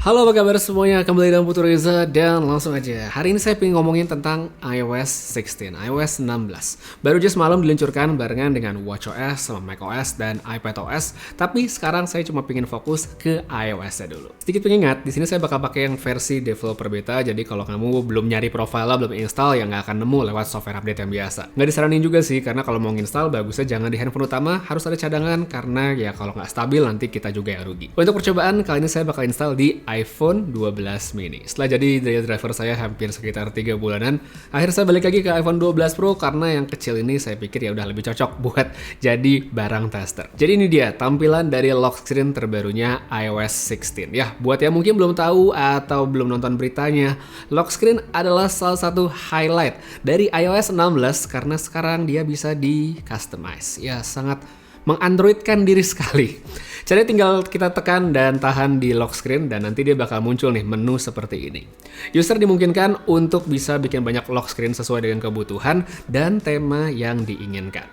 Halo, apa kabar semuanya? Kembali dengan Putu Reza dan langsung aja. Hari ini saya pengen ngomongin tentang iOS 16, iOS 16. Baru aja semalam diluncurkan barengan dengan watchOS, sama macOS dan iPadOS. Tapi sekarang saya cuma pengen fokus ke iOS-nya dulu. Sedikit pengingat, di sini saya bakal pakai yang versi developer beta. Jadi kalau kamu belum nyari profile, belum install, ya nggak akan nemu lewat software update yang biasa. Nggak disaranin juga sih, karena kalau mau install bagusnya jangan di handphone utama, harus ada cadangan karena ya kalau nggak stabil nanti kita juga yang rugi. Untuk percobaan kali ini saya bakal install di iPhone 12 mini. Setelah jadi daya driver saya hampir sekitar 3 bulanan, akhirnya saya balik lagi ke iPhone 12 Pro karena yang kecil ini saya pikir ya udah lebih cocok buat jadi barang tester. Jadi ini dia tampilan dari lock screen terbarunya iOS 16. Ya, buat yang mungkin belum tahu atau belum nonton beritanya, lock screen adalah salah satu highlight dari iOS 16 karena sekarang dia bisa di customize. Ya, sangat mengandroidkan diri sekali. Caranya tinggal kita tekan dan tahan di lock screen dan nanti dia bakal muncul nih menu seperti ini. User dimungkinkan untuk bisa bikin banyak lock screen sesuai dengan kebutuhan dan tema yang diinginkan.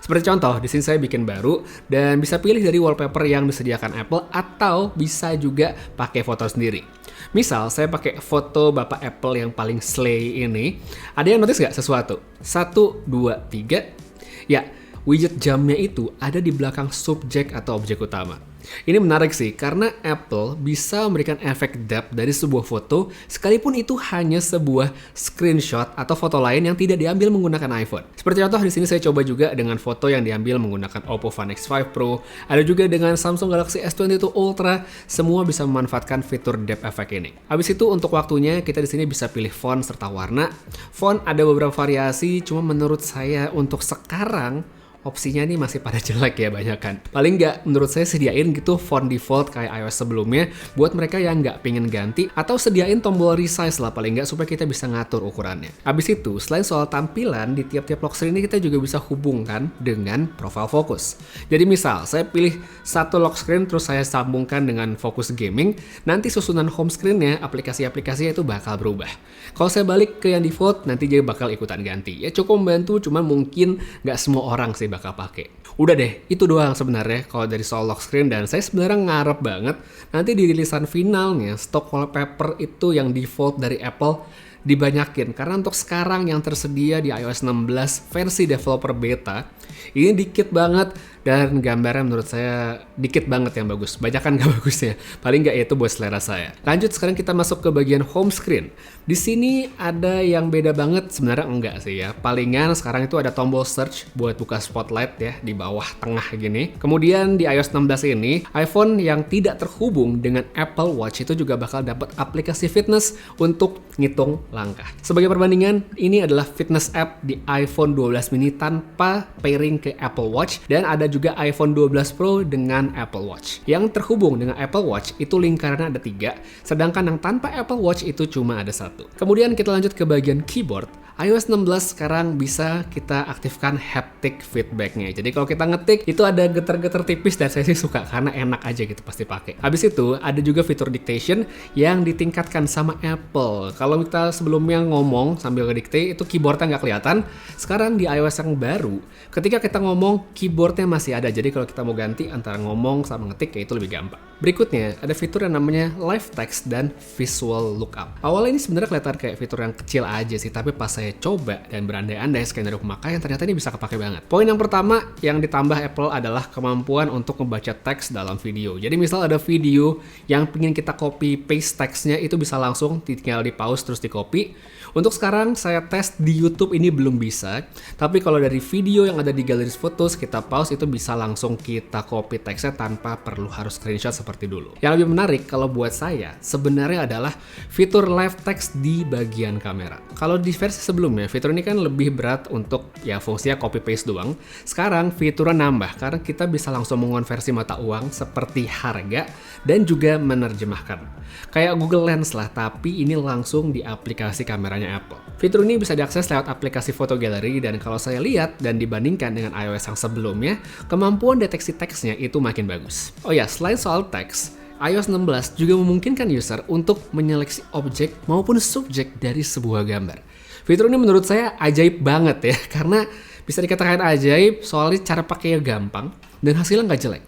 Seperti contoh, di sini saya bikin baru dan bisa pilih dari wallpaper yang disediakan Apple atau bisa juga pakai foto sendiri. Misal, saya pakai foto Bapak Apple yang paling slay ini. Ada yang notice nggak sesuatu? 1, 2, 3. Ya, widget jamnya itu ada di belakang subjek atau objek utama. Ini menarik sih, karena Apple bisa memberikan efek depth dari sebuah foto sekalipun itu hanya sebuah screenshot atau foto lain yang tidak diambil menggunakan iPhone. Seperti contoh di sini saya coba juga dengan foto yang diambil menggunakan Oppo Find X5 Pro, ada juga dengan Samsung Galaxy S22 Ultra, semua bisa memanfaatkan fitur depth effect ini. Habis itu untuk waktunya kita di sini bisa pilih font serta warna. Font ada beberapa variasi, cuma menurut saya untuk sekarang opsinya nih masih pada jelek ya banyak kan. Paling nggak menurut saya sediain gitu font default kayak iOS sebelumnya buat mereka yang nggak pengen ganti atau sediain tombol resize lah paling nggak supaya kita bisa ngatur ukurannya. Abis itu selain soal tampilan di tiap-tiap lock screen ini kita juga bisa hubungkan dengan profile focus. Jadi misal saya pilih satu lock screen terus saya sambungkan dengan fokus gaming, nanti susunan home screen-nya aplikasi-aplikasinya itu bakal berubah. Kalau saya balik ke yang default nanti dia bakal ikutan ganti. Ya cukup membantu cuman mungkin nggak semua orang sih bakal pakai. Udah deh, itu doang sebenarnya kalau dari soal lock screen dan saya sebenarnya ngarep banget nanti di rilisan finalnya stok wallpaper itu yang default dari Apple dibanyakin karena untuk sekarang yang tersedia di iOS 16 versi developer beta ini dikit banget dan gambarnya menurut saya dikit banget yang bagus. Banyakan gak bagusnya. Paling gak itu buat selera saya. Lanjut sekarang kita masuk ke bagian home screen. Di sini ada yang beda banget, sebenarnya enggak sih ya. Palingan sekarang itu ada tombol search buat buka spotlight ya di bawah tengah gini. Kemudian di iOS 16 ini, iPhone yang tidak terhubung dengan Apple Watch itu juga bakal dapat aplikasi fitness untuk ngitung langkah. Sebagai perbandingan, ini adalah fitness app di iPhone 12 mini tanpa pairing ke Apple Watch dan ada juga iPhone 12 Pro dengan Apple Watch. Yang terhubung dengan Apple Watch itu lingkarannya ada 3, sedangkan yang tanpa Apple Watch itu cuma ada 1. Kemudian kita lanjut ke bagian keyboard. iOS 16 sekarang bisa kita aktifkan haptic feedback-nya. Jadi kalau kita ngetik itu ada getar-getar tipis dan saya sih suka karena enak aja gitu pasti pakai. Habis itu ada juga fitur dictation yang ditingkatkan sama Apple. Kalau kita sebelumnya ngomong sambil ngedikte itu keyboardnya nggak kelihatan. Sekarang di iOS yang baru, ketika kita ngomong keyboardnya masih ada. Jadi kalau kita mau ganti antara ngomong sama ngetik ya itu lebih gampang. Berikutnya ada fitur yang namanya live text dan visual lookup. Awalnya ini sebenarnya kelihatan kayak fitur yang kecil aja sih, tapi pas saya coba dan berandai-andai skenario pemakaian ternyata ini bisa kepake banget. Poin yang pertama yang ditambah Apple adalah kemampuan untuk membaca teks dalam video. Jadi misal ada video yang ingin kita copy paste teksnya itu bisa langsung tinggal di pause terus di copy. Untuk sekarang saya tes di YouTube ini belum bisa, tapi kalau dari video yang ada di galeri fotos kita pause itu bisa langsung kita copy teksnya tanpa perlu harus screenshot seperti dulu. Yang lebih menarik kalau buat saya sebenarnya adalah fitur live text di bagian kamera. Kalau di versi sebelumnya fitur ini kan lebih berat untuk ya fungsinya copy paste doang. Sekarang fiturnya nambah karena kita bisa langsung mengonversi mata uang seperti harga dan juga menerjemahkan. Kayak Google Lens lah, tapi ini langsung di aplikasi kameranya Apple. Fitur ini bisa diakses lewat aplikasi foto galeri dan kalau saya lihat dan dibandingkan dengan iOS yang sebelumnya, kemampuan deteksi teksnya itu makin bagus. Oh ya, selain soal teks, iOS 16 juga memungkinkan user untuk menyeleksi objek maupun subjek dari sebuah gambar. Fitur ini menurut saya ajaib banget ya, karena bisa dikatakan ajaib soalnya cara pakainya gampang dan hasilnya nggak jelek.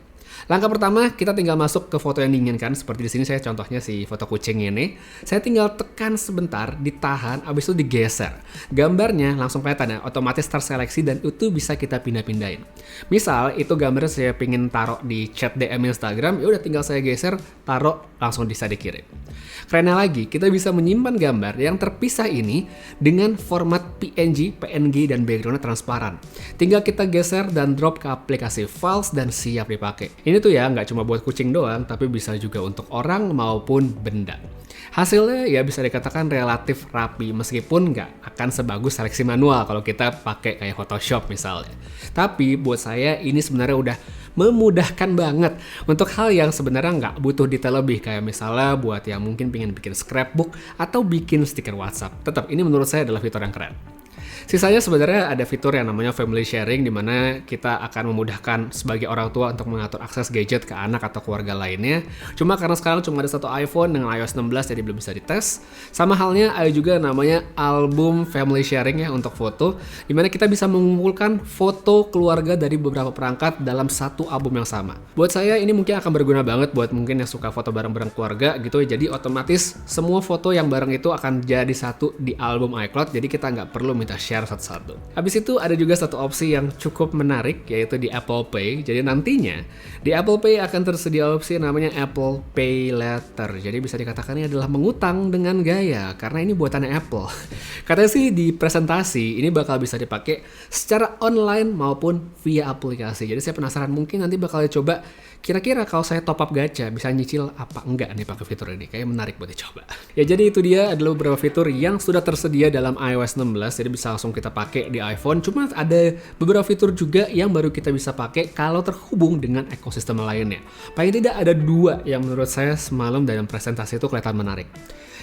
Langkah pertama, kita tinggal masuk ke foto yang diinginkan. Seperti di sini saya contohnya si foto kucing ini. Saya tinggal tekan sebentar, ditahan, abis itu digeser. Gambarnya langsung kelihatan ya, otomatis terseleksi dan itu bisa kita pindah-pindahin. Misal itu gambarnya saya pingin taruh di chat DM Instagram, ya udah tinggal saya geser, taruh, langsung bisa dikirim. Kerennya lagi, kita bisa menyimpan gambar yang terpisah ini dengan format PNG, PNG, dan backgroundnya transparan. Tinggal kita geser dan drop ke aplikasi Files dan siap dipakai. Ini tuh ya nggak cuma buat kucing doang, tapi bisa juga untuk orang maupun benda. Hasilnya ya bisa dikatakan relatif rapi, meskipun nggak akan sebagus seleksi manual kalau kita pakai kayak Photoshop misalnya. Tapi buat saya ini sebenarnya udah memudahkan banget untuk hal yang sebenarnya nggak butuh detail lebih, kayak misalnya buat yang mungkin pengen bikin scrapbook atau bikin stiker WhatsApp. Tetap ini menurut saya adalah fitur yang keren. Sisanya sebenarnya ada fitur yang namanya family sharing, di mana kita akan memudahkan sebagai orang tua untuk mengatur akses gadget ke anak atau keluarga lainnya. Cuma karena sekarang cuma ada satu iPhone dengan iOS 16 jadi belum bisa dites. Sama halnya ada juga namanya album family sharing ya untuk foto, di mana kita bisa mengumpulkan foto keluarga dari beberapa perangkat dalam satu album yang sama. Buat saya ini mungkin akan berguna banget buat mungkin yang suka foto bareng-bareng keluarga gitu ya. Jadi otomatis semua foto yang bareng itu akan jadi satu di album iCloud, jadi kita nggak perlu minta share satu-satu. Habis itu ada juga satu opsi yang cukup menarik, yaitu di Apple Pay. Jadi nantinya di Apple Pay akan tersedia opsi namanya Apple Pay Later. Jadi bisa dikatakan ini adalah mengutang dengan gaya, karena ini buatannya Apple. Katanya sih di presentasi ini bakal bisa dipakai secara online maupun via aplikasi. Jadi saya penasaran, mungkin nanti bakal coba kira-kira kalau saya top up gacha bisa nyicil apa enggak nih pakai fitur ini. Kayak menarik buat dicoba. Ya jadi itu dia adalah beberapa fitur yang sudah tersedia dalam iOS 16, jadi bisa langsung kita pakai di iPhone. Cuma ada beberapa fitur juga yang baru kita bisa pakai kalau terhubung dengan ekosistem lainnya. Paling tidak ada dua yang menurut saya semalam dalam presentasi itu kelihatan menarik.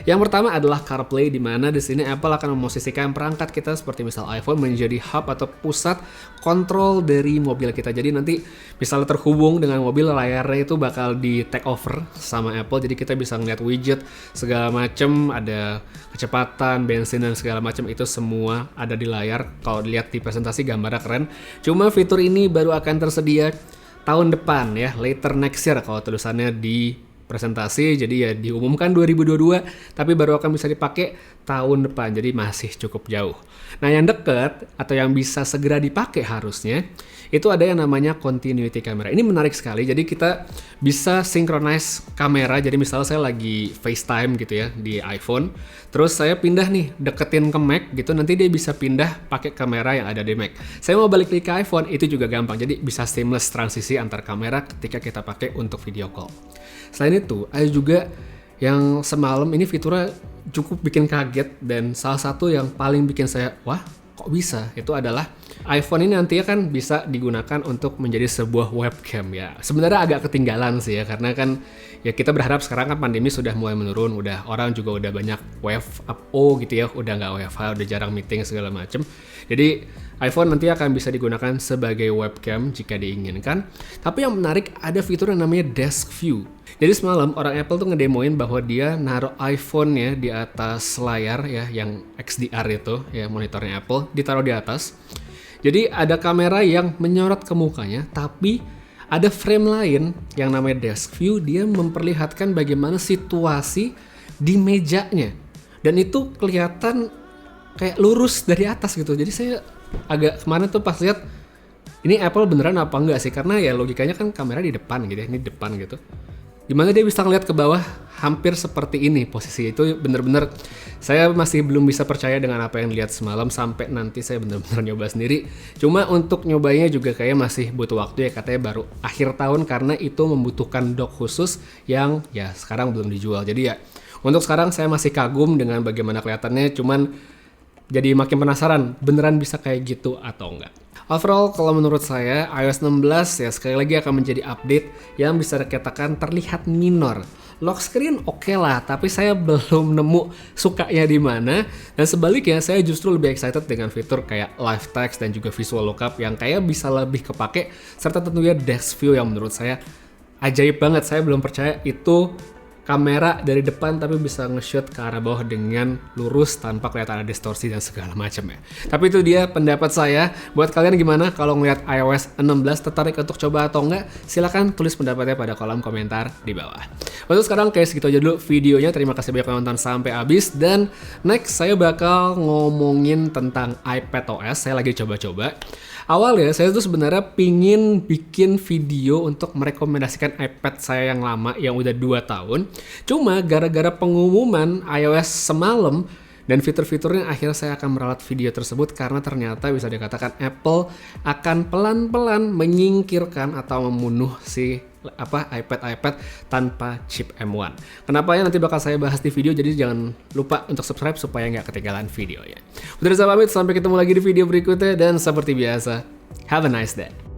Yang pertama adalah CarPlay, di mana di sini Apple akan memosisikan perangkat kita seperti misal iPhone menjadi hub atau pusat kontrol dari mobil kita. Jadi nanti misalnya terhubung dengan mobil, layarnya itu bakal di take over sama Apple. Jadi kita bisa ngeliat widget segala macem, ada kecepatan, bensin dan segala macam itu semua ada di layar. Kalau dilihat di presentasi gambarnya keren. Cuma fitur ini baru akan tersedia tahun depan ya, later next year kalau tulisannya di presentasi. Jadi ya diumumkan 2022, tapi baru akan bisa dipakai tahun depan, jadi masih cukup jauh. Nah yang deket atau yang bisa segera dipakai harusnya itu ada yang namanya continuity camera. Ini menarik sekali, jadi kita bisa synchronize kamera. Jadi misalnya saya lagi FaceTime gitu ya di iPhone, terus saya pindah nih deketin ke Mac gitu, nanti dia bisa pindah pakai kamera yang ada di Mac. Saya mau balik lagi ke iPhone, itu juga gampang, jadi bisa seamless transisi antar kamera ketika kita pakai untuk video call. Selain itu, ada juga yang semalam ini fiturnya cukup bikin kaget, dan salah satu yang paling bikin saya, wah kok bisa, itu adalah iPhone ini nantinya kan bisa digunakan untuk menjadi sebuah webcam ya. Sebenarnya agak ketinggalan sih ya, karena kan ya kita berharap sekarang kan pandemi sudah mulai menurun, udah orang juga udah banyak WFO gitu ya, udah nggak WFH, udah jarang meeting segala macem. Jadi iPhone nanti akan bisa digunakan sebagai webcam jika diinginkan. Tapi yang menarik ada fitur yang namanya Desk View. Jadi semalam orang Apple tuh ngedemoin bahwa dia naruh iPhone-nya di atas layar ya, yang XDR itu ya, monitornya Apple ditaruh di atas. Jadi ada kamera yang menyorot ke mukanya, tapi ada frame lain yang namanya Desk View, dia memperlihatkan bagaimana situasi di mejanya. Dan itu kelihatan kayak lurus dari atas gitu. Jadi saya agak kemarin tuh pas lihat ini Apple beneran apa enggak sih, karena ya logikanya kan kamera di depan gitu ya, ini depan gitu, dimana dia bisa ngeliat ke bawah hampir seperti ini posisi. Itu bener-bener saya masih belum bisa percaya dengan apa yang dilihat semalam, sampai nanti saya bener-bener nyoba sendiri. Cuma untuk nyobanya juga kayaknya masih butuh waktu ya, katanya baru akhir tahun karena itu membutuhkan dock khusus yang ya sekarang belum dijual. Jadi ya untuk sekarang saya masih kagum dengan bagaimana kelihatannya, cuman jadi makin penasaran beneran bisa kayak gitu atau enggak. Overall kalau menurut saya iOS 16 ya sekali lagi akan menjadi update yang bisa dikatakan terlihat minor. Lock screen oke lah, tapi saya belum nemu sukanya di mana. Dan sebaliknya saya justru lebih excited dengan fitur kayak live text dan juga visual lookup yang kayak bisa lebih kepake, serta tentunya Desk View yang menurut saya ajaib banget. Saya belum percaya itu kamera dari depan tapi bisa nge-shoot ke arah bawah dengan lurus tanpa kelihatan ada distorsi dan segala macam ya. Tapi itu dia pendapat saya. Buat kalian gimana kalau ngeliat iOS 16, tertarik untuk coba atau enggak? Silahkan tulis pendapatnya pada kolom komentar di bawah. Untuk sekarang kayak segitu aja dulu videonya. Terima kasih banyak yang nonton sampai habis, dan next saya bakal ngomongin tentang iPadOS. Saya lagi coba-coba. Awalnya saya tuh sebenarnya pingin bikin video untuk merekomendasikan iPad saya yang lama yang udah 2 tahun. Cuma gara-gara pengumuman iOS semalam dan fitur-fiturnya, akhirnya saya akan meralat video tersebut karena ternyata bisa dikatakan Apple akan pelan-pelan menyingkirkan atau membunuh si iPad tanpa chip M1. Kenapa ya nanti bakal saya bahas di video, jadi jangan lupa untuk subscribe supaya nggak ketinggalan videonya. Udah, saya pamit, sampai ketemu lagi di video berikutnya, dan seperti biasa, have a nice day.